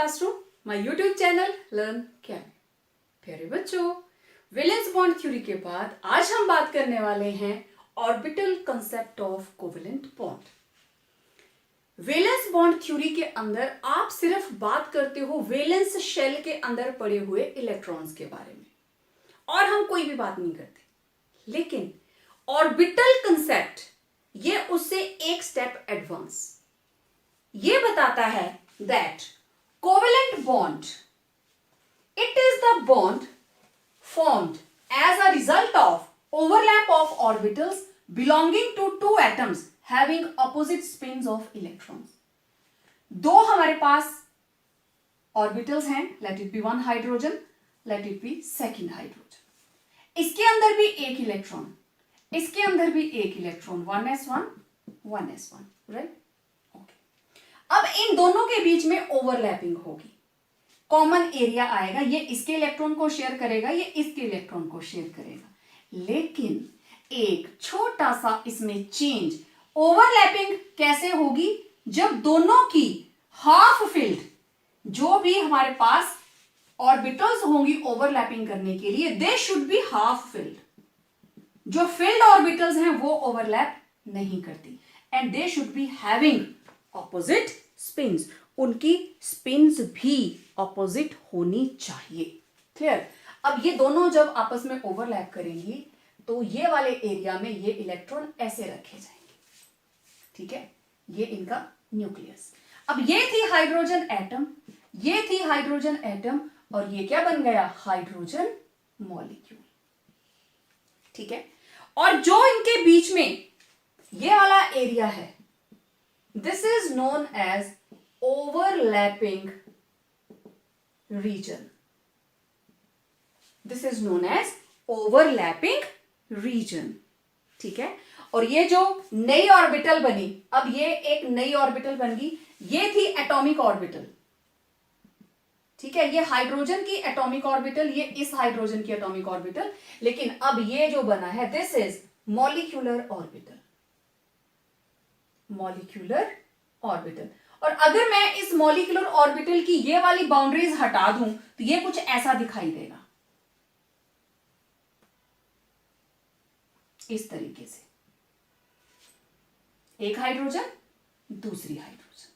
Classroom, my YouTube channel learn chem. प्यारे बच्चों, valence bond theory के बाद आज हम बात करने वाले हैं orbital concept of covalent bond. Valence bond theory के अंदर आप सिर्फ बात करते हो वैलेंस शेल के अंदर पड़े हुए इलेक्ट्रॉन्स के बारे में और हम कोई भी बात नहीं करते। लेकिन ऑर्बिटल कंसेप्ट ये उससे एक स्टेप एडवांस ये बताता है that covalent bond, it is the bond formed as a result of overlap of orbitals belonging to two atoms having opposite spins of electrons. दो हमारे पास ऑर्बिटल्स हैं, let it be one hydrogen, let it be second hydrogen. इसके अंदर भी एक electron, इसके अंदर भी एक इलेक्ट्रॉन, 1s1 1s1, राइट? अब इन दोनों के बीच में ओवरलैपिंग होगी, कॉमन एरिया आएगा, ये इसके इलेक्ट्रॉन को शेयर करेगा, ये इसके इलेक्ट्रॉन को शेयर करेगा। लेकिन एक छोटा सा इसमें चेंज, ओवरलैपिंग कैसे होगी? जब दोनों की हाफ फील्ड, जो भी हमारे पास ऑर्बिटल्स होंगी ओवरलैपिंग करने के लिए, they should be half filled. जो फील्ड ऑर्बिटल्स हैं वो ओवरलैप नहीं करती and they should be having opposite spins, उनकी स्पिन्स भी ऑपोजिट होनी चाहिए। क्लियर? अब ये दोनों जब आपस में ओवरलैप करेंगी तो ये वाले एरिया में ये इलेक्ट्रॉन ऐसे रखे जाएंगे, ठीक है? ये इनका न्यूक्लियस। अब ये थी हाइड्रोजन एटम, ये थी हाइड्रोजन एटम और ये क्या बन गया? हाइड्रोजन मॉलिक्यूल, ठीक है? और जो इनके बीच में ये वाला एरिया है, this is known as overlapping region. This is known as overlapping region. ठीक है? और ये जो नई ऑर्बिटल बनी, अब ये एक नई ऑर्बिटल बन गई, ये थी एटॉमिक ऑर्बिटल, ठीक है? ये हाइड्रोजन की एटॉमिक ऑर्बिटल, ये इस हाइड्रोजन की एटॉमिक ऑर्बिटल, लेकिन अब ये जो बना है this is molecular orbital, molecular orbital. और अगर मैं इस मॉलिक्यूलर ऑर्बिटल की ये वाली बाउंड्रीज हटा दूं तो ये कुछ ऐसा दिखाई देगा, इस तरीके से, एक हाइड्रोजन, दूसरी हाइड्रोजन।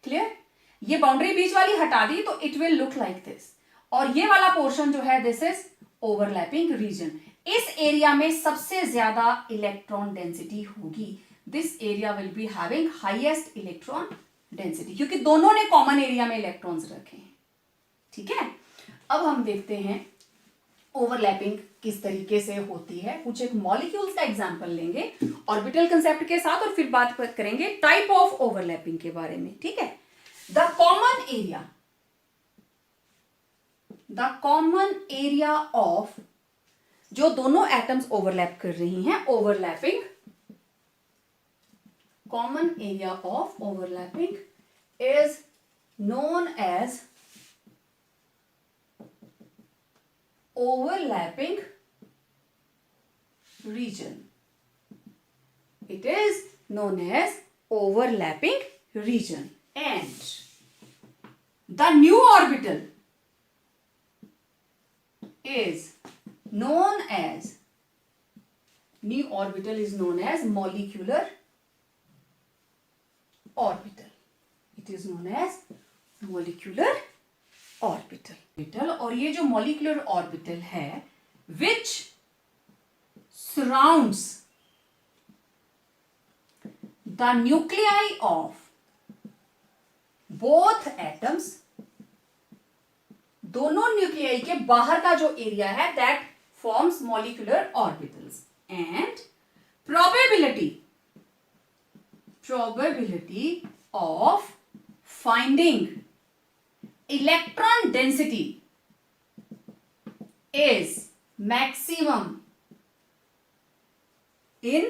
क्लियर? ये बाउंड्री बीच वाली हटा दी तो it will look like this, और ये वाला पोर्शन जो है दिस इज ओवरलैपिंग रीजन। इस एरिया में सबसे ज्यादा इलेक्ट्रॉन डेंसिटी होगी, this area will be having highest electron density, क्योंकि दोनों ने कॉमन एरिया में इलेक्ट्रॉन्स रखे हैं, ठीक है? अब हम देखते हैं ओवरलैपिंग किस तरीके से होती है। कुछ एक मॉलिक्यूल्स का एग्जांपल लेंगे ऑर्बिटल कंसेप्ट के साथ और फिर बात करेंगे टाइप ऑफ ओवरलैपिंग के बारे में, ठीक है? द कॉमन एरिया ऑफ जो दोनों एटम्स ओवरलैप कर रही हैं, overlapping common area of overlapping is known as overlapping region. It is known as overlapping region, and the new orbital is known as molecular orbital. It is known as molecular orbital. और ये जो molecular orbital है which surrounds the nuclei of both atoms, दोनों nuclei के बाहर का जो area है that forms molecular orbitals, and probability of finding electron density is maximum in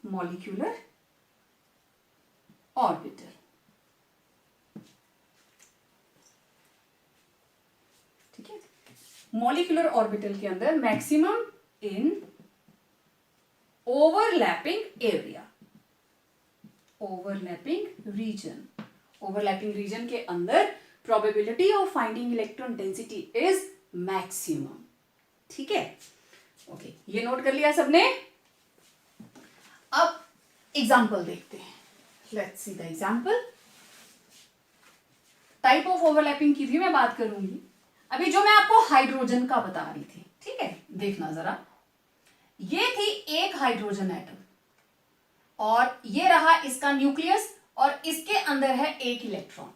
molecular orbital. ठीक है? मॉलिक्यूलर ऑर्बिटल के अंदर maximum in overlapping area, overlapping region, overlapping region के अंदर probability of finding electron density is maximum. ठीक है, okay, ये note कर लिया सबने। अब एग्जाम्पल देखते हैं, let's see the example. Type of overlapping की भी मैं बात करूंगी। अभी जो मैं आपको हाइड्रोजन का बता रही थी, ठीक है, देखना जरा, ये थी एक हाइड्रोजन एटम और ये रहा इसका न्यूक्लियस और इसके अंदर है एक इलेक्ट्रॉन।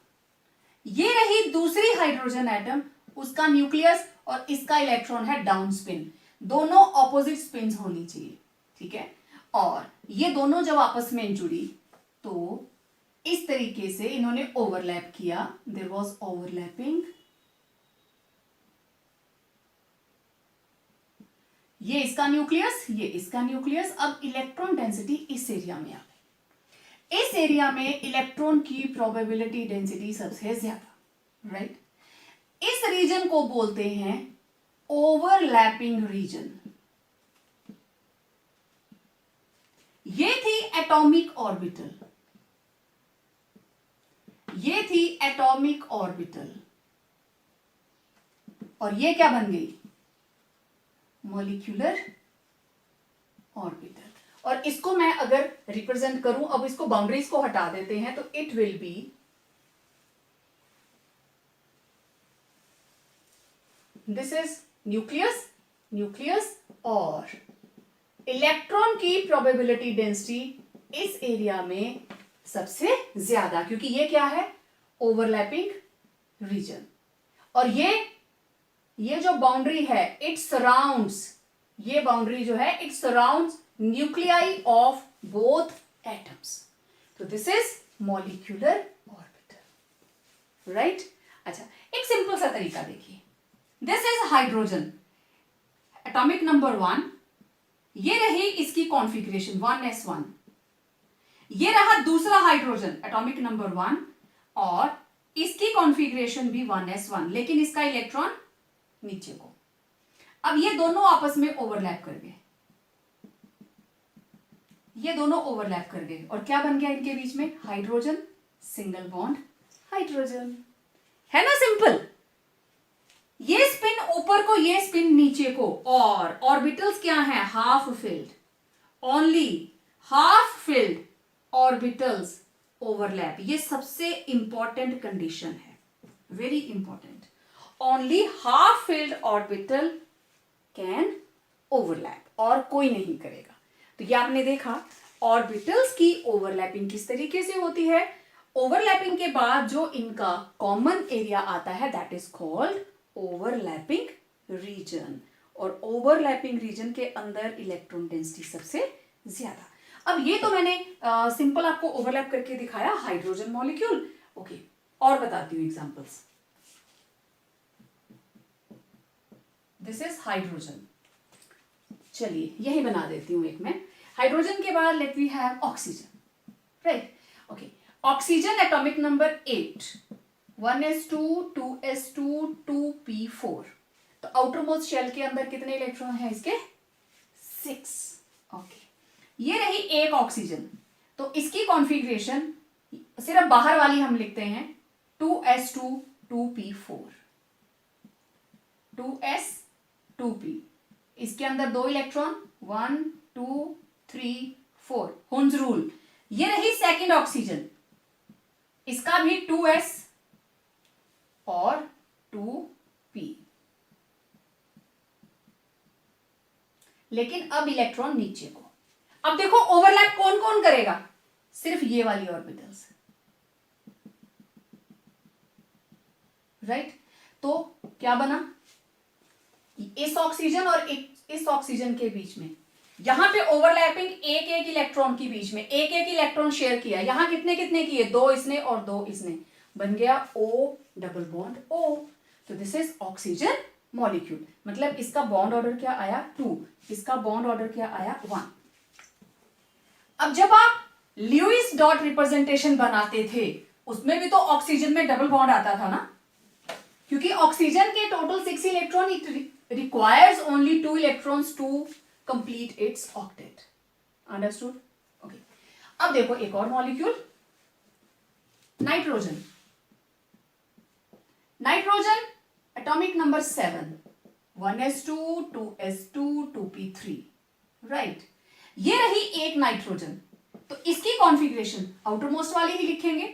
ये रही दूसरी हाइड्रोजन एटम, उसका न्यूक्लियस और इसका इलेक्ट्रॉन है डाउन स्पिन, दोनों ऑपोजिट स्पिन होनी चाहिए। ठीक है, और ये दोनों जब आपस में जुड़ी तो इस तरीके से इन्होंने ओवरलैप किया, देयर वाज ओवरलैपिंग। ये इसका न्यूक्लियस, ये इसका न्यूक्लियस। अब इलेक्ट्रॉन डेंसिटी इस एरिया में आ गई। इस एरिया में इलेक्ट्रॉन की प्रोबेबिलिटी डेंसिटी सबसे ज्यादा, राइट। इस रीजन को बोलते हैं ओवरलैपिंग रीजन। ये थी एटॉमिक ऑर्बिटल, ये थी एटॉमिक ऑर्बिटल, और ये क्या बन गई, मॉलिक्यूलर ऑर्बिटल। और इसको मैं अगर रिप्रेजेंट करूं, अब इसको बाउंड्रीज को हटा देते हैं, तो it will be this is nucleus, nucleus, और इलेक्ट्रॉन की प्रोबेबिलिटी डेंसिटी इस एरिया में सबसे ज्यादा, क्योंकि ये क्या है, ओवरलैपिंग रीजन। और ये जो बाउंड्री है, इट सराउंड्स, ये बाउंड्री जो है it surrounds nuclei of both atoms. तो this is molecular orbital, right. अच्छा, एक सिंपल सा तरीका देखिए, this is hydrogen, atomic number 1, ये रही इसकी कॉन्फ़िगरेशन 1s1। ये रहा दूसरा हाइड्रोजन, एटॉमिक नंबर 1, और इसकी कॉन्फ़िगरेशन भी 1s1, लेकिन इसका इलेक्ट्रॉन नीचे को। अब ये दोनों आपस में ओवरलैप कर गए, ये दोनों ओवरलैप कर गए, और क्या बन गया इनके बीच में, हाइड्रोजन, सिंगल बॉन्ड हाइड्रोजन। है ना सिंपल। ये स्पिन ऊपर को, ये स्पिन नीचे को, और ऑर्बिटल्स क्या हैं, half filled, only half filled orbitals overlap. ये सबसे इंपॉर्टेंट कंडीशन है, very important. Only half filled orbital can overlap, और कोई नहीं करेगा। तो ये आपने देखा ऑर्बिटल्स की ओवरलैपिंग किस तरीके से होती है। ओवरलैपिंग के बाद जो इनका कॉमन एरिया आता है, that is called overlapping region, और ओवरलैपिंग रीजन के अंदर इलेक्ट्रॉन डेंसिटी सबसे ज्यादा। अब ये तो मैंने सिंपल आपको ओवरलैप करके दिखाया हाइड्रोजन मॉलिक्यूल। ओके, और बताती हूँ एग्जांपल्स। दिस इज हाइड्रोजन, चलिए यही बना देती हूं एक मैं। हाइड्रोजन के बाद let we have oxygen, right. Okay, oxygen atomic number 8, 1s2, 2s2, 2p4। तो आउटर मोस्ट शेल के अंदर कितने इलेक्ट्रॉन हैं इसके, 6। ओके, ये रही एक ऑक्सीजन, तो इसकी कॉन्फ़िगरेशन सिर्फ बाहर वाली हम लिखते हैं 2s2, 2p4, 2s 2p। इसके अंदर 2 इलेक्ट्रॉन, 1 2 3 4, हुन्स रूल। ये रही सेकंड ऑक्सीजन, इसका भी 2s और 2p, लेकिन अब इलेक्ट्रॉन नीचे को। अब देखो ओवरलैप कौन कौन करेगा, सिर्फ ये वाली ऑर्बिटल्स, राइट। तो क्या बना, इस ऑक्सीजन और इस ऑक्सीजन के बीच में यहां पे ओवरलैपिंग एक एक इलेक्ट्रॉन के बीच में एक एक इलेक्ट्रॉन शेयर किया। यहां कितने कितने किए, 2 इसने और 2 इसने, बन गया O डबल बॉन्ड O। तो दिस इज ऑक्सीजन मॉलिक्यूल, मतलब इसका बॉन्ड ऑर्डर क्या आया 2, इसका बॉन्ड ऑर्डर क्या आया 1। अब जब आप ल्यूइस डॉट रिप्रेजेंटेशन बनाते थे, उसमें भी तो ऑक्सीजन में डबल बॉन्ड आता था ना, क्योंकि ऑक्सीजन के total 6 electron, it requires only 2 electrons to complete its octet. Understood? Okay. अब देखो एक और molecule, nitrogen. Nitrogen atomic number 7, 1s2 2s2 2p3, right. ये रही एक नाइट्रोजन, तो इसकी कॉन्फ़िगरेशन आउटर मोस्ट वाली ही लिखेंगे।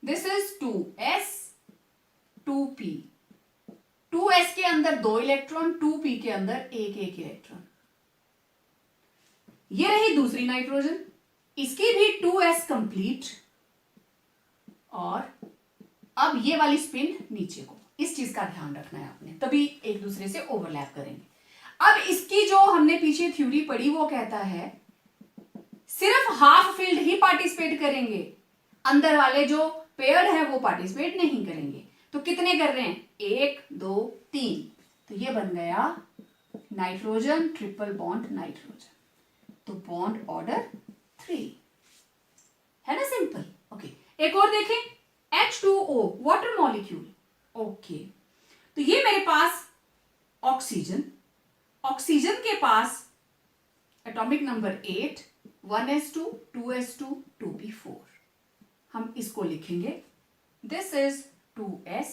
This is 2s 2p, 2s के अंदर 2 इलेक्ट्रॉन, 2p के अंदर एक इलेक्ट्रॉन। ये रही दूसरी नाइट्रोजन, इसकी भी 2s कंप्लीट, और अब ये वाली स्पिन नीचे को। इस चीज का ध्यान रखना है आपने, तभी एक दूसरे से ओवरलैप करेंगे। अब इसकी जो हमने पीछे थ्योरी पढ़ी वो कहता है सिर्फ हाफ फील्ड ही पार्टिसिपेट करेंगे, अंदर वाले जो पेयर्ड है वो पार्टिसिपेट नहीं करेंगे। तो कितने कर रहे हैं, 1 2 3, तो ये बन गया नाइट्रोजन ट्रिपल बॉन्ड नाइट्रोजन, तो बॉन्ड ऑर्डर 3 है ना, सिंपल। ओके, एक और देखें, H2O वाटर मॉलिक्यूल। ओके, तो ये मेरे पास ऑक्सीजन, ऑक्सीजन के पास atomic number 8, 1s2 2s2 2p4, हम इसको लिखेंगे, this is 2s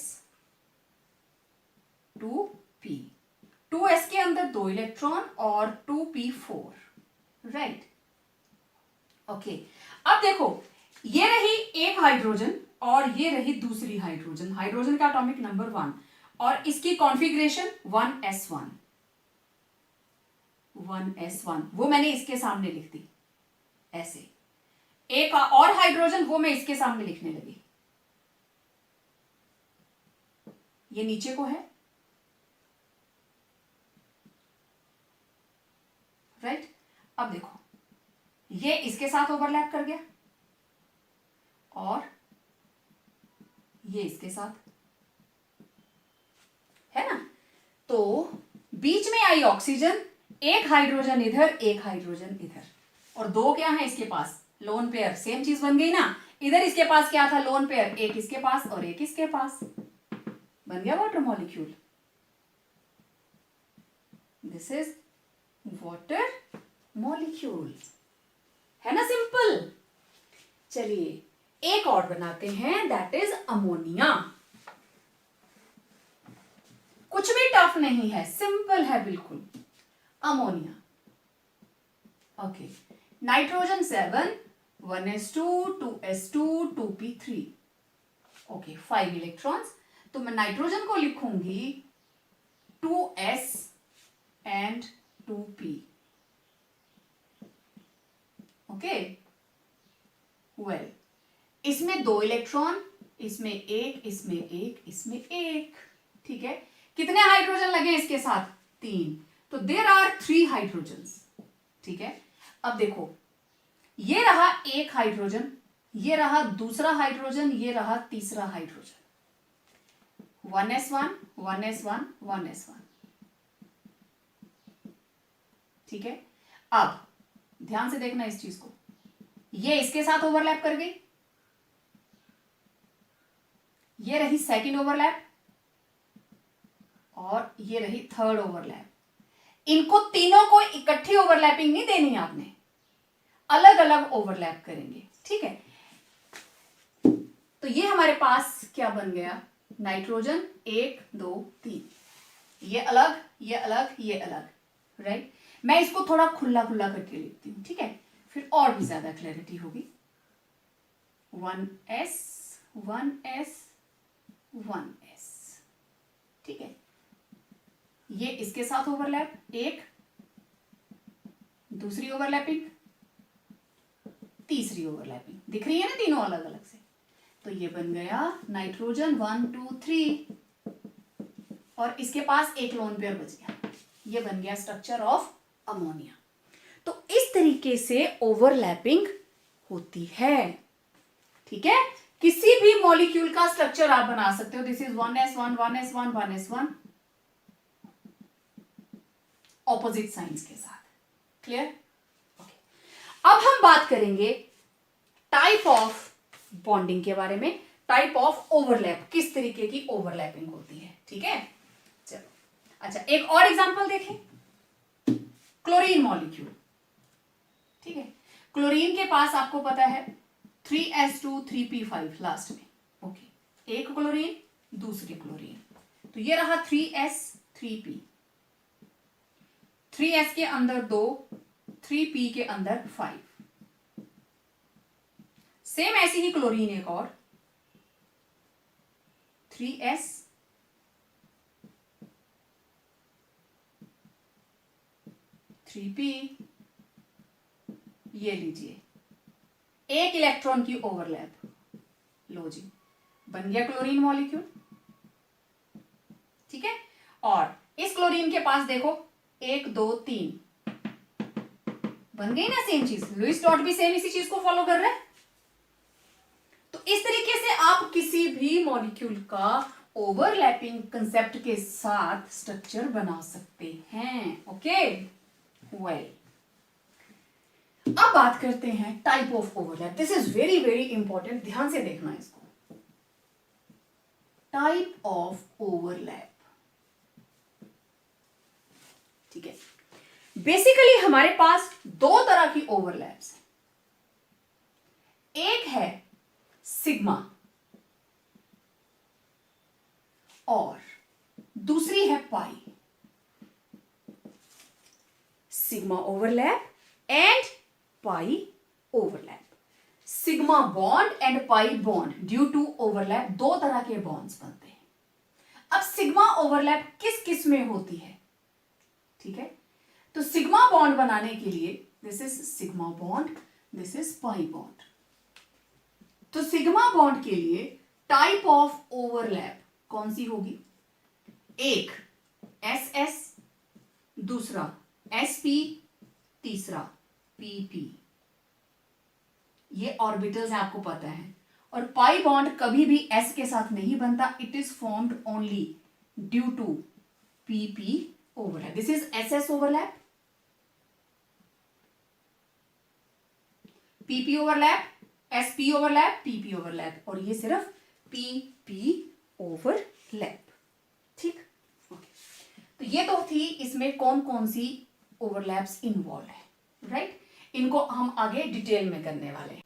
2p, 2s के अंदर 2 इलेक्ट्रॉन और 2p4, राइट। ओके, अब देखो ये रही एक हाइड्रोजन और ये रही दूसरी हाइड्रोजन, हाइड्रोजन का एटॉमिक नंबर 1 और इसकी कॉन्फ़िगरेशन 1s1, 1s1, वो मैंने इसके सामने लिख दी ऐसे। एक और हाइड्रोजन वो मैं इसके सामने लिखने लगी, ये नीचे को है, राइट। अब देखो ये इसके साथ ओवरलैप कर गया और ये इसके साथ, है ना। तो बीच में आई ऑक्सीजन, एक हाइड्रोजन इधर एक हाइड्रोजन इधर, और 2 क्या है इसके पास, लोन पेयर, सेम चीज बन गई ना। इधर इसके पास क्या था, लोन पेयर, एक इसके पास और एक इसके पास, बन गया water molecule. This is water molecule, है ना, सिंपल। चलिए एक और बनाते हैं, दैट इज अमोनिया। कुछ भी टफ नहीं है, सिंपल है बिल्कुल, ammonia. Okay, nitrogen 7, 1s2 2s2 2p3, okay 5 electrons, तो मैं नाइट्रोजन को लिखूंगी 2s and 2p, okay. Well, इसमें 2 इलेक्ट्रॉन, इसमें एक, इसमें एक, इसमें एक, ठीक है। कितने हाइड्रोजन लगे इसके साथ, 3, तो देयर आर 3 हाइड्रोजन्स, ठीक है। अब देखो ये रहा एक हाइड्रोजन, ये रहा दूसरा हाइड्रोजन, ये रहा तीसरा हाइड्रोजन, 1s1 1s1 1s1, ठीक है। अब ध्यान से देखना इस चीज को, ये इसके साथ ओवरलैप कर गई, ये रही सेकंड ओवरलैप और ये रही थर्ड ओवरलैप। इनको तीनों को इकट्ठी ओवरलैपिंग नहीं देनी आपने, अलग अलग ओवरलैप करेंगे, ठीक है। तो ये हमारे पास क्या बन गया, नाइट्रोजन 1 2 3, ये अलग ये अलग ये अलग, राइट। मैं इसको थोड़ा खुला खुला करके लिखती हूं, ठीक है, फिर और भी ज्यादा क्लैरिटी होगी। 1s 1s 1s, ठीक है। ये इसके साथ ओवरलैप, एक, दूसरी ओवरलैपिंग, तीसरी ओवरलैपिंग, दिख रही है ना तीनों अलग अलग से। तो ये बन गया नाइट्रोजन 1 2 3, और इसके पास एक लोन पेयर बच गया, ये बन गया स्ट्रक्चर ऑफ अमोनिया। तो इस तरीके से ओवरलैपिंग होती है, ठीक है। किसी भी मॉलिक्यूल का स्ट्रक्चर आप बना सकते हो, this is 1s1 1s1 1s1, opposite science के साथ, क्लियर। ओके, अब हम बात करेंगे टाइप ऑफ बॉन्डिंग के बारे में, टाइप ऑफ ओवरलैप, किस तरीके की ओवरलैपिंग होती है, ठीक है। चलो अच्छा, एक और एग्जांपल देखें, क्लोरीन मॉलिक्यूल, ठीक है। क्लोरीन के पास आपको पता है 3s2 3p5 लास्ट में, ओके, एक क्लोरीन दूसरी क्लोरीन, तो ये रहा 3s 3p, 3s के अंदर 2, 3p के अंदर 5, सेम ऐसी ही क्लोरीन एक और 3s 3p, ये लीजिए एक इलेक्ट्रॉन की ओवरलैप, लो जी बन गया क्लोरीन मॉलिक्यूल, ठीक है। और इस क्लोरीन के पास देखो 1 2 3, बन गई ना सेम चीज, लुईस डॉट भी सेम इसी चीज को फॉलो कर रहा है। तो इस तरीके से आप किसी भी मॉलिक्यूल का ओवरलैपिंग कंसेप्ट के साथ स्ट्रक्चर बना सकते हैं, ओके वेल। अब बात करते हैं type of overlap, this is very very important, ध्यान से देखना इसको। टाइप ऑफ ओवरलैप, ठीक है, बेसिकली हमारे पास दो तरह की ओवरलैप्स हैं, एक है सिग्मा और दूसरी है pi. Sigma overlap and pi overlap. Sigma bond and pi bond due to overlap, दो तरह के बॉन्ड्स बनते हैं। अब सिग्मा ओवरलैप किस किस में होती है, ठीक है, तो सिग्मा बॉन्ड बनाने के लिए this is sigma bond, this is pi bond. तो सिग्मा बॉन्ड के लिए टाइप ऑफ ओवरलैप कौन सी होगी, एक एस एस, दूसरा एस पी, तीसरा पी पी, ये ऑर्बिटल्स हैं आपको पता है। और पाई बॉन्ड कभी भी एस के साथ नहीं बनता, it is formed only due to P P overlap. This is S S overlap, P P overlap, S P overlap, P P overlap, और ये सिर्फ पी पी ओवरलैप, ठीक, ओके। तो ये तो थी इसमें कौन कौन सी ओवरलैप्स इन्वॉल्व है, राइट, इनको हम आगे डिटेल में करने वाले हैं।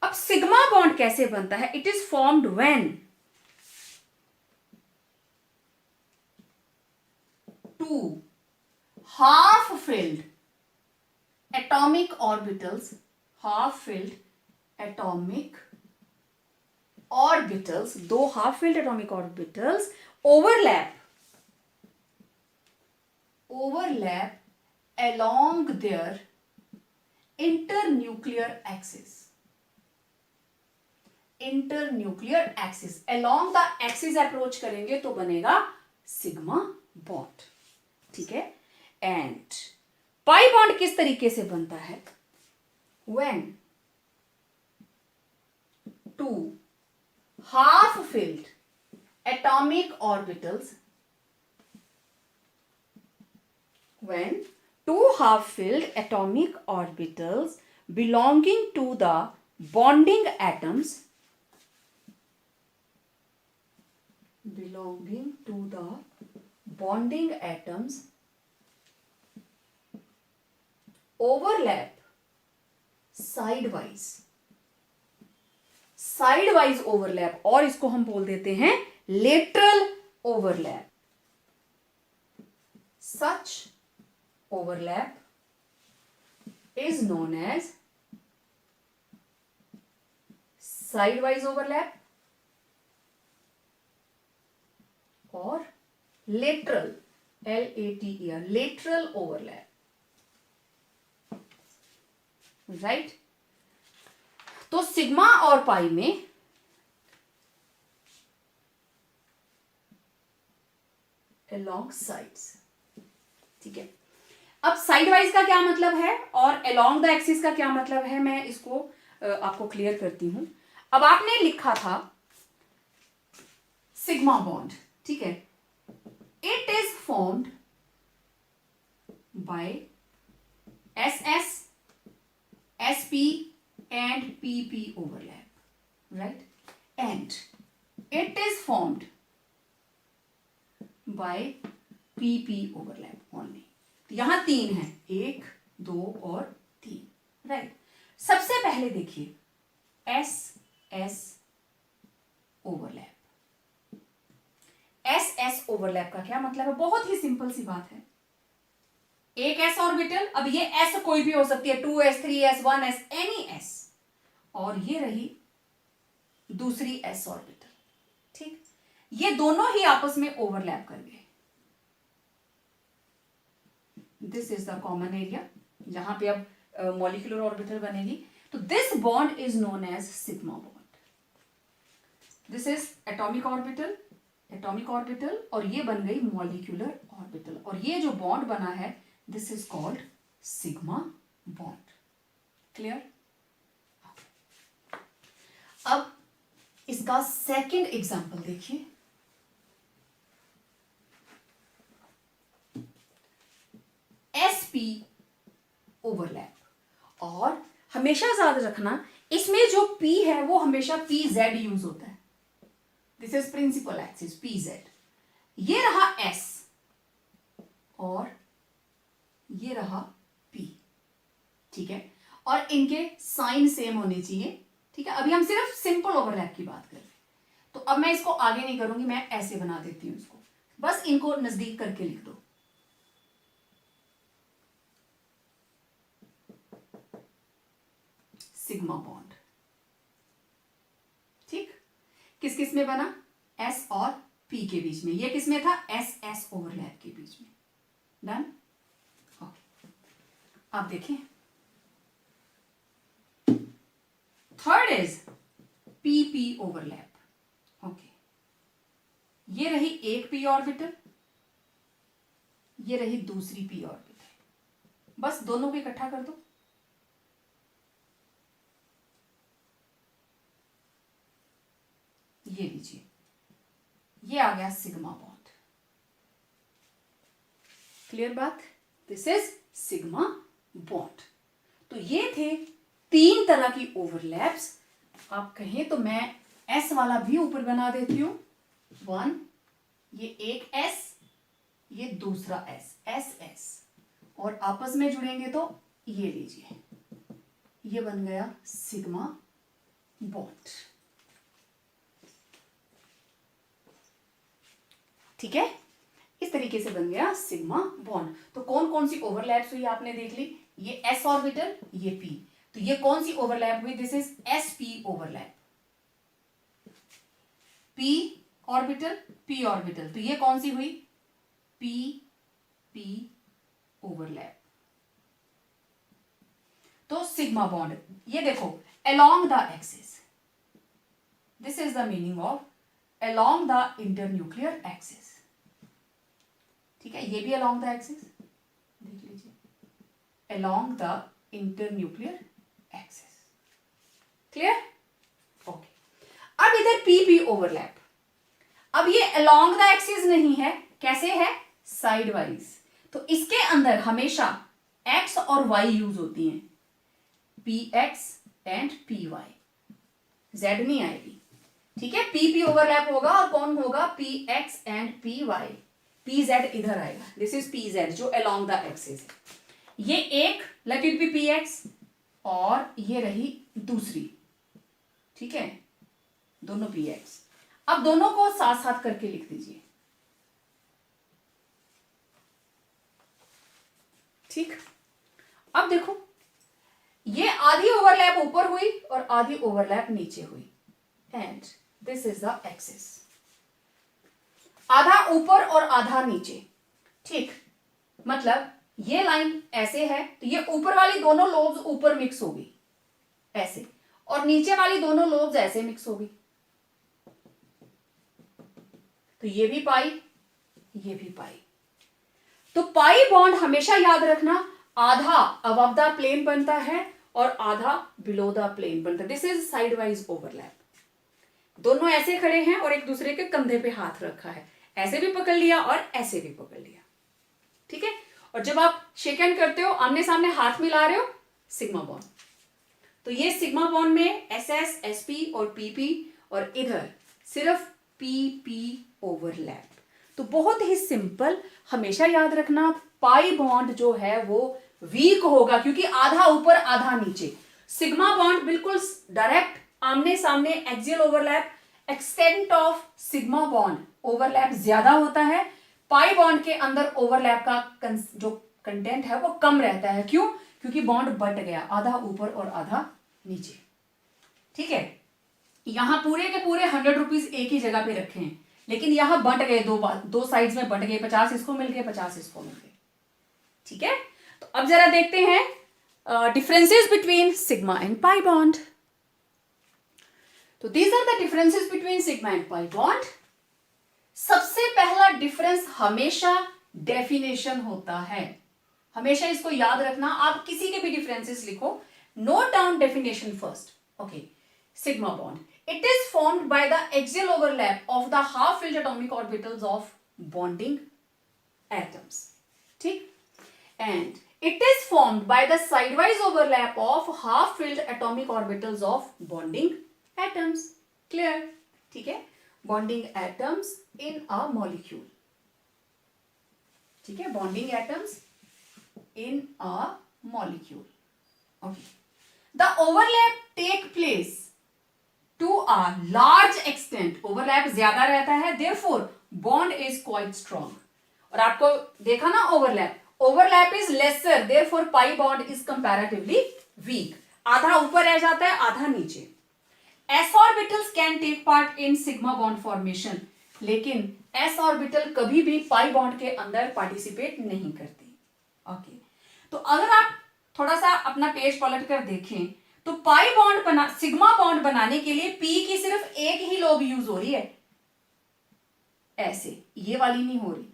अब सिग्मा बॉन्ड कैसे बनता है, it is formed when two half filled atomic orbitals, half filled atomic orbitals, दो half filled atomic orbitals overlap along their internuclear axis, along the axis approach करेंगे तो बनेगा सिग्मा बॉन्ड, ठीक है। एंड पाई बॉन्ड किस तरीके से बनता है, when two half filled atomic orbitals, when two half-filled atomic orbitals belonging to the bonding atoms overlap sidewise overlap, और इसको हम बोल देते हैं lateral overlap. Such overlap is known as sidewise overlap or lateral, L-A-T-E-R, lateral overlap, right? तो sigma और पाई में along sides, ठीक है। अब साइड वाइज का क्या मतलब है और अलोंग द एक्सिस का क्या मतलब है, मैं इसको आपको क्लियर करती हूं। अब आपने लिखा था सिग्मा बॉन्ड, ठीक है, it is formed by S S, S P and P P overlap, right, and it is formed by P P overlap only. यहां तीन है, 1 2 और 3, राइट। सबसे पहले देखिए S S overlap. S S overlap का क्या मतलब है? बहुत ही सिंपल सी बात है। एक एस ऑर्बिटल, अब ये एस कोई भी हो सकती है, 2s 3s 1s any S, और ये रही दूसरी एस ऑर्बिटल, ठीक। ये दोनों ही आपस में ओवरलैप कर गए। This is the common area जहां पे अब मॉलिक्यूलर ऑर्बिटल बनेगी। तो this bond is known as sigma bond. This is atomic orbital, atomic orbital, और ये बन गई मॉलिक्यूलर ऑर्बिटल, और ये जो बॉन्ड बना है this is called sigma bond. Clear? अब इसका सेकंड एग्जांपल देखिए। sp ओवरलैप, और हमेशा याद रखना इसमें जो p है वो हमेशा pz यूज होता है। This is principal axis pz। ये रहा s और ये रहा p, ठीक है, और इनके साइन सेम होने चाहिए, ठीक है। अभी हम सिर्फ सिंपल ओवरलैप की बात कर रहे हैं, तो अब मैं इसको आगे नहीं करूंगी, मैं ऐसे बना देती हूं इसको, बस इनको नजदीक करके लिख दो। सिग्मा बॉन्ड, ठीक। किस किस में बना? एस और पी के बीच में। ये किस में था? एस एस ओवरलैप के बीच में। डन? ओके, अब देखें third is P P overlap. Okay, ये रही एक पी ऑर्बिटल, ये रही दूसरी पी ऑर्बिटल, बस दोनों को इकट्ठा कर दो। ये लीजिए, ये आ गया सिग्मा बॉन्ड। क्लियर बात? This is sigma bond. तो ये थे 3 तरह की ओवरलैप्स। आप कहें तो मैं एस वाला भी ऊपर बना देती हूं, 1, ये एक एस, ये दूसरा एस, एस एस, और आपस में जुड़ेंगे तो ये लीजिए, ये बन गया सिग्मा बॉन्ड। ठीक है, इस तरीके से बन गया सिग्मा बॉन्ड। तो कौन कौन सी ओवरलैप्स हुई आपने देख ली, ये एस ऑर्बिटल, ये पी, तो ये कौन सी ओवरलैप हुई? This is S P overlap. P orbital, P orbital, तो ये कौन सी हुई? P P overlap. तो सिग्मा बॉन्ड, ये देखो along the axis, this is the meaning of along the internuclear axis. ठीक है, ये भी अलोंग द एक्सिस, देख लीजिए, along the internuclear axis. Clear? Okay, अब इधर पी पी ओवरलैप। अब ये अलोंग द एक्सिस नहीं है, कैसे है? Side wise. तो इसके अंदर हमेशा एक्स और वाई यूज होती हैं, P X and P Y, Z नहीं आएगी। ठीक है, पी पी ओवरलैप होगा और कौन होगा? P X and P Y. P Z इधर आएगा, दिस इज पी जेड जो अलोंग द एक्सिस है। ये एक let it be P X और ये रही दूसरी, ठीक है, दोनों पी एक्स। अब दोनों को साथ साथ करके लिख दीजिए, ठीक। अब देखो, ये आधी ओवरलैप ऊपर हुई और आधी ओवरलैप नीचे हुई, and this is the axis. आधा ऊपर और आधा नीचे, ठीक, मतलब ये लाइन ऐसे है तो ये ऊपर वाली दोनों लोब्स ऊपर मिक्स होगी ऐसे, और नीचे वाली दोनों लोब्स ऐसे मिक्स होगी। तो ये भी पाई, ये भी पाई। तो पाई बॉन्ड हमेशा याद रखना, आधा अबव द प्लेन बनता है और आधा बिलो द प्लेन बनता है। This is side wise overlap. दोनों ऐसे खड़े हैं और एक दूसरे के कंधे पे हाथ रखा है, ऐसे भी पकड़ लिया और ऐसे भी पकड़ लिया, ठीक है। और जब आप शेक हैंड करते हो, आमने सामने हाथ मिला रहे हो, सिग्मा बॉन्ड। तो ये सिग्मा बॉन्ड में एस एस, एस पी और पी पी, और इधर सिर्फ पी पी ओवरलैप। तो बहुत ही सिंपल, हमेशा याद रखना पाई बॉन्ड जो है वो वीक होगा क्योंकि आधा ऊपर आधा नीचे। सिग्मा बॉन्ड बिल्कुल डायरेक्ट आमने सामने axial overlap, extent of sigma bond overlap ज्यादा होता है। पाई बॉन्ड के अंदर ओवरलैप का जो कंटेंट है वो कम रहता है। क्यों? क्योंकि बॉन्ड बट गया, आधा ऊपर और आधा नीचे। ठीक है, यहां पूरे के पूरे 100 रुपीज एक ही जगह पे रखे हैं, लेकिन यहां बट गए, दो साइड्स में बट गए, 50 इसको मिल गए, 50 इसको मिल गए। ठीक है, तो अब जरा देखते हैं differences between sigma and pi bond. तो these are the differences between sigma and pi bond. सबसे पहला डिफरेंस हमेशा डेफिनेशन होता है, हमेशा इसको याद रखना। आप किसी के भी डिफरेंसेस लिखो, note down definition first. Okay, sigma bond, it is formed by the axial overlap of the half-filled atomic orbitals of bonding atoms. ठीक, and it is formed by the sidewise overlap of half-filled atomic orbitals of bonding atoms. Clear? ठीक है, bonding atoms in a molecule. ठीक है, bonding atoms in a molecule. Okay, the overlap take place to a large extent, overlap ज्यादा रहता है, therefore bond is quite strong. और आपको देखा ना overlap is lesser, therefore pi bond is comparatively weak. आधा ऊपर रह जाता है, आधा नीचे। s orbitals can take part in sigma bond formation, लेकिन s ऑर्बिटल कभी भी pi bond के अंदर पार्टिसिपेट नहीं करती। ओके, तो अगर आप थोड़ा सा अपना पेज पलट कर देखें तो पाई बॉन्ड सिग्मा बॉन्ड बनाने के लिए पी की सिर्फ एक ही लोब यूज हो रही है, ऐसे, ये वाली नहीं हो रही,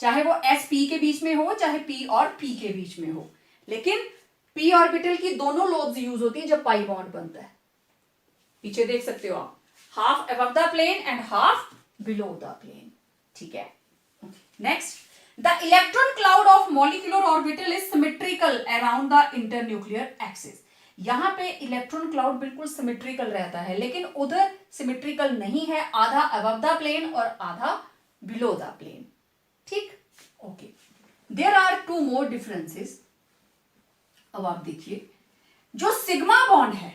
चाहे वो एस पी के बीच में हो चाहे पी और पी के बीच में हो, लेकिन पी ऑर्बिटल की दोनों लोब्स यूज होती हैं जब पाई बॉन्ड बनता है। पीछे देख सकते हो आप, half above the plane and half below the plane. ठीक है, next, the electron cloud of molecular orbital is symmetrical around the internuclear axis. यहां पे इलेक्ट्रॉन क्लाउड बिल्कुल सिमेट्रिकल रहता है, लेकिन उधर सिमेट्रिकल नहीं है, आधा अबव द प्लेन और आधा बिलो द प्लेन। ठीक, okay, there are two more differences. अब आप देखिए, जो सिग्मा बॉन्ड है,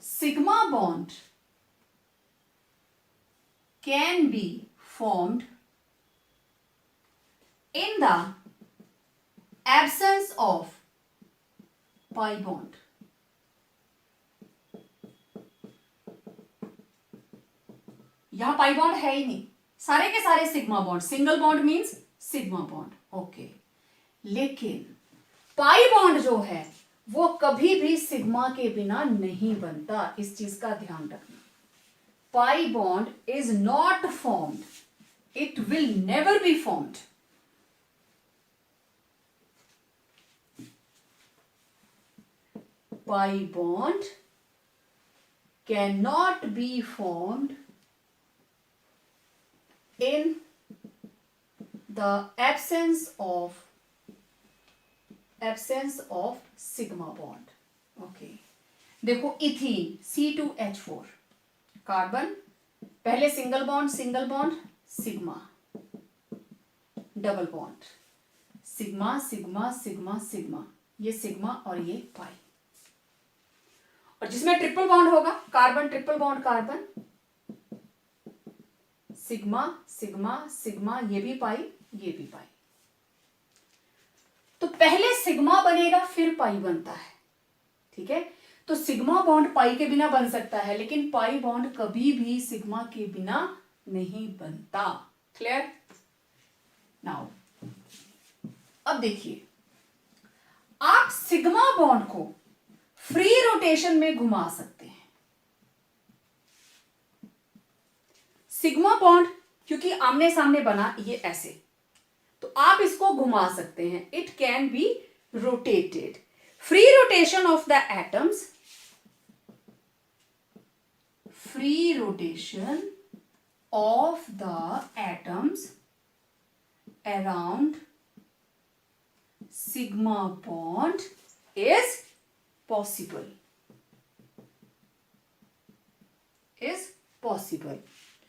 sigma bond can be formed in the absence of pi bond. यहां पाई बॉन्ड है ही नहीं, सारे के सारे sigma bond, single bond means sigma bond. Okay, लेकिन पाई बॉन्ड जो है वो कभी भी सिग्मा के बिना नहीं बनता, इस चीज का ध्यान रखना। Pi bond is not formed, it will never be formed. Pi bond cannot be formed in the absence of sigma bond. Okay, देखो इथीन C2H4, कार्बन, पहले single bond sigma, double bond sigma sigma sigma sigma, ये sigma और ये पाई। और जिसमें triple bond होगा, carbon triple bond carbon, sigma sigma sigma, ये भी पाई ये भी पाई। तो पहले सिग्मा बनेगा फिर पाई बनता है। ठीक है, तो सिग्मा बॉन्ड पाई के बिना बन सकता है, लेकिन पाई बॉन्ड कभी भी सिग्मा के बिना नहीं बनता। क्लियर? नाउ अब देखिए, आप सिग्मा बॉन्ड को फ्री रोटेशन में घुमा सकते हैं। सिग्मा बॉन्ड क्योंकि आमने सामने बना, ये ऐसे, तो आप इसको घुमा सकते हैं। It can be rotated. Free rotation of the atoms, free rotation of the atoms around sigma bond is possible,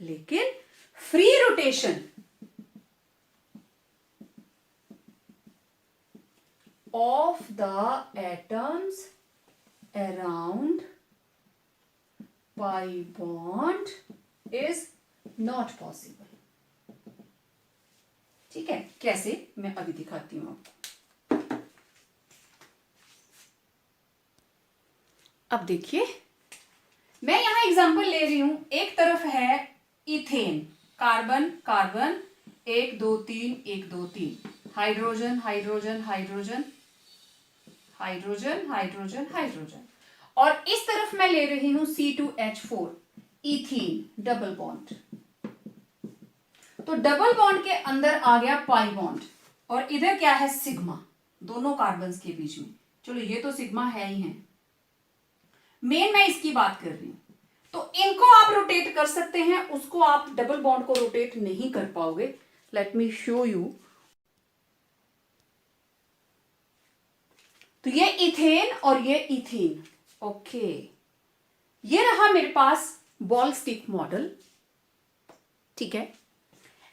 लेकिन free rotation of the atoms around pi bond is not possible. ठीक है, कैसे मैं अभी दिखाती हूं आपको. अब देखिए, मैं यहां एग्जांपल ले रही हूं. एक तरफ है ethane, carbon carbon 1 2 3 1 2 3, hydrogen hydrogen hydrogen hydrogen hydrogen hydrogen. और इस तरफ मैं ले रही हूं C2H4, इथीन, डबल बॉन्ड. तो डबल बॉन्ड के अंदर आ गया पाई बॉन्ड, और इधर क्या है, सिग्मा, दोनों कार्बन्स के बीच में. चलो ये तो सिग्मा है ही है, मेन मैं इसकी बात कर रही हूं. तो इनको आप रोटेट कर सकते हैं, उसको आप डबल बॉन्ड को रोटेट नहीं कर पाओगे. Let me show you. तो ये इथेन और ये इथीन. ओके, ये रहा मेरे पास बॉल स्टिक मॉडल. ठीक है,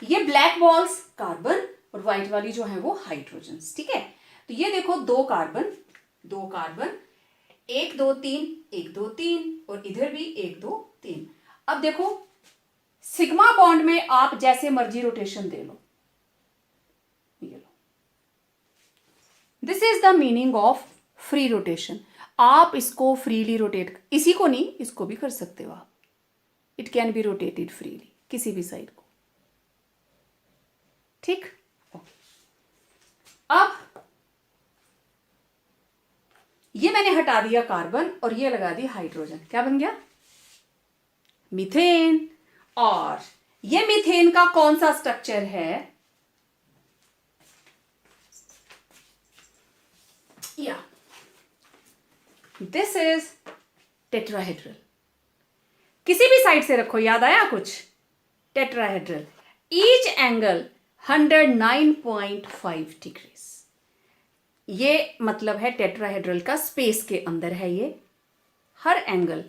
ये ब्लैक बॉल्स कार्बन और व्हाइट वाली जो है वो हाइड्रोजन. ठीक है, तो ये देखो दो कार्बन 1 2 3 1 2 3, और इधर भी 1 2 3. अब देखो सिग्मा बॉन्ड में आप जैसे मर्जी रोटेशन दे लो. ये लो, this is the meaning of free rotation. आप इसको फ्रीली रोटेट, इसी को नहीं, इसको भी कर सकते हो आप. It can be rotated freely, किसी भी साइड को. ठीक. अब ये मैंने हटा दिया कार्बन और ये लगा दी हाइड्रोजन. क्या बन गया, मीथेन. और ये मीथेन का कौन सा स्ट्रक्चर है, या दिस इज टेट्राहेड्रल. किसी भी साइड से रखो, याद आया कुछ, टेट्राहेड्रल. Each angle 109.5 degrees. ये मतलब है टेट्राहेड्रल का स्पेस के अंदर है ये. हर angle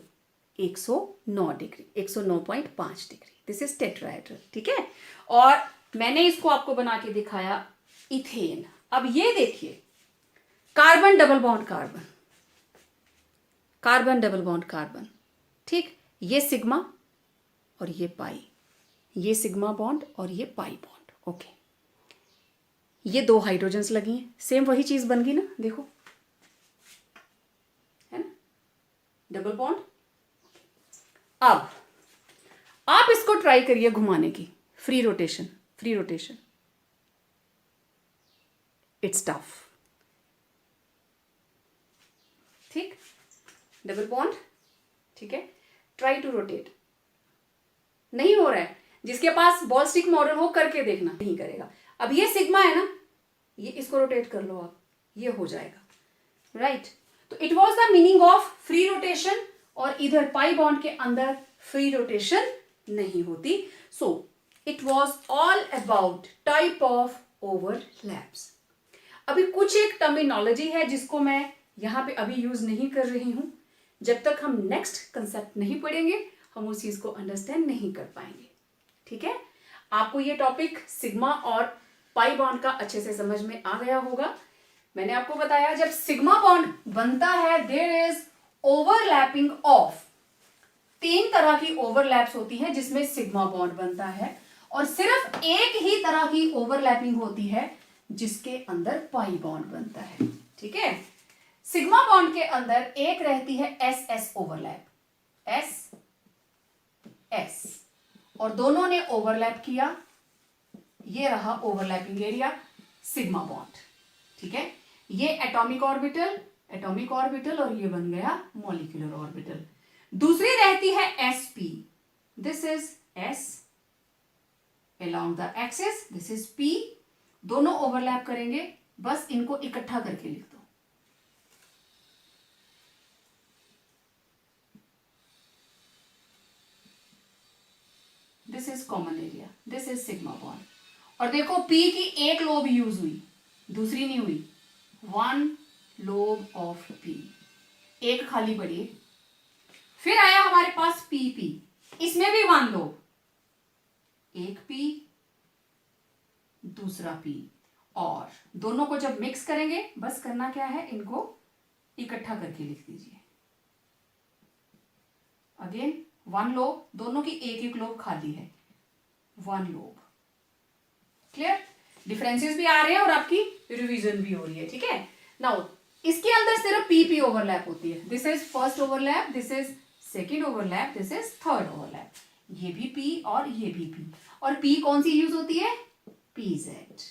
109 degree, 109.5 degree. This is tetrahedral. ठीक है, और मैंने इसको आपको बना के दिखाया इथेन. अब ये देखिए, carbon double bond carbon, carbon double bond carbon. ठीक, ये सिग्मा और ये पाई, ये सिग्मा बॉन्ड और ये पाई बॉन्ड. ओके, ये दो हाइड्रोजन्स लगी हैं, सेम वही चीज बन गई ना, देखो, है ना, डबल बॉन्ड. अब आप इसको ट्राई करिए घुमाने की, free rotation, free rotation. It's tough. ठीक, डबल बॉन्ड. ठीक है, ट्राई टू रोटेट. नहीं हो रहा है. जिसके पास बॉल स्टिक मॉडल हो करके देखना, नहीं करेगा. अब ये सिग्मा है ना, ये इसको रोटेट कर लो आप, ये हो जाएगा. राइट. तो it was the meaning of free rotation. और इधर पाई बॉन्ड के अंदर फ्री रोटेशन नहीं होती. So it was all about type of overlaps. अभी कुछ एक टर्मिनोलॉजी है जिसको मैं यहां पे अभी यूज नहीं कर रही हूं. जब तक हम नेक्स्ट कंसेप्ट नहीं पढ़ेंगे, हम उस चीज को अंडरस्टैंड नहीं कर पाएंगे. ठीक है, आपको ये टॉपिक सिग्मा और पाई बॉन्ड का अच्छे से समझ में आ गया होगा. मैंने आपको बताया, जब सिग्मा बॉन्ड बनता है, देयर इज ओवरलैपिंग ऑफ, 3 तरह की ओवरलैप्स होती है जिसमें सिग्मा बॉन्ड बनता है. और सिर्फ एक ही तरह की ओवरलैपिंग होती है जिसके अंदर पाई बॉन्ड बनता है. ठीक है, सिग्मा बॉन्ड के अंदर एक रहती है S S overlap, S S, और दोनों ने ओवरलैप किया. ये रहा ओवरलैपिंग एरिया, सिग्मा बॉन्ड. ठीक है, ये एटॉमिक ऑर्बिटल, एटॉमिक ऑर्बिटल, और ये बन गया मॉलिक्यूलर ऑर्बिटल. दूसरी रहती है sp, this is s along the axis, this is p. दोनों ओवरलैप करेंगे, बस इनको इकट्ठा करके लिख दो. This is common area, this is sigma bond. और देखो p की एक लोब यूज हुई, दूसरी नहीं हुई. 1 लोब ऑफ p, एक खाली पड़ी है. फिर आया हमारे पास pp, इसमें भी 1 लोब, एक p, दूसरा p, और दोनों को जब मिक्स करेंगे, बस करना क्या है, इनको इकट्ठा करके लिख दीजिए। अगेन 1 लोब, दोनों की एक एक लोब खाली है, 1 लोब। क्लियर? डिफरेंसेस भी आ रहे हैं और आपकी रिवीजन भी हो रही है, ठीक है। नाउ इसके अंदर सिर्फ पी ओवरलैप होती है। This is first overlap, this is second overlap, this is third overlap. ये भी पी और ये भी पी। और पी कौन सी यूज होती है? पीजेड,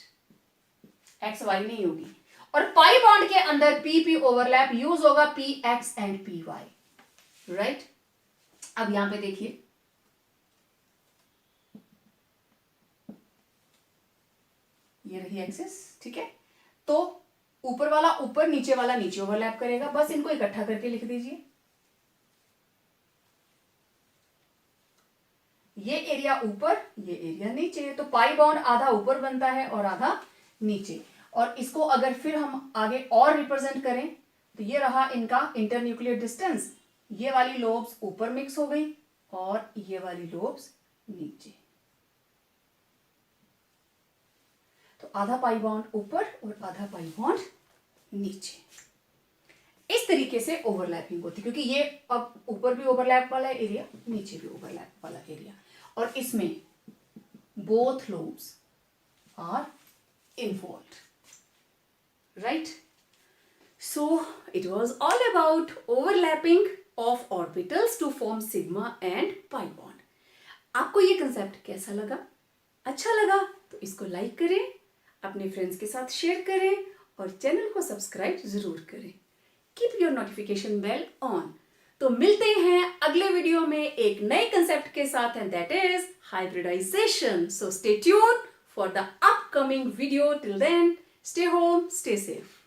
एक्स वाई नहीं होगी। और पाई बॉन्ड के अंदर पी ओवरलैप यूज होगा P X and P Y. Right? अब यहां पे देखिए, ये रही एक्सिस, ठीक है। तो ऊपर वाला ऊपर, नीचे वाला नीचे ओवरलैप करेगा, बस इनको इकट्ठा करके लिख दीजिए। ये एरिया ऊपर, ये एरिया नीचे, तो पाई बॉन्ड आधा ऊपर बनता है और आधा नीचे। और इसको अगर फिर हम आगे और रिप्रेजेंट करें तो ये रहा इनका इंटरन्यूक्लियर डिस्टेंस। ये वाली लोब्स ऊपर मिक्स हो गई और ये वाली लोब्स नीचे। तो आधा पाई बॉन्ड ऊपर और आधा पाई बॉन्ड नीचे। इस तरीके से ओवरलैपिंग होती है, क्योंकि ये अब ऊपर भी ओवरलैप वाला एरिया, नीचे भी ओवरलैप वाला एरिया, और इसमें both lobes are involved. Right? So it was all about overlapping of orbitals to form sigma and pi bond. आपको ये कंसेप्ट कैसा लगा? अच्छा लगा तो इसको लाइक करें, अपने फ्रेंड्स के साथ शेयर करें और चैनल को सब्सक्राइब जरूर करें। Keep your notification bell on. तो मिलते हैं अगले वीडियो में एक नए कंसेप्ट के साथ, and that is hybridisation. So stay tune for the upcoming video. Till then, stay home, stay safe.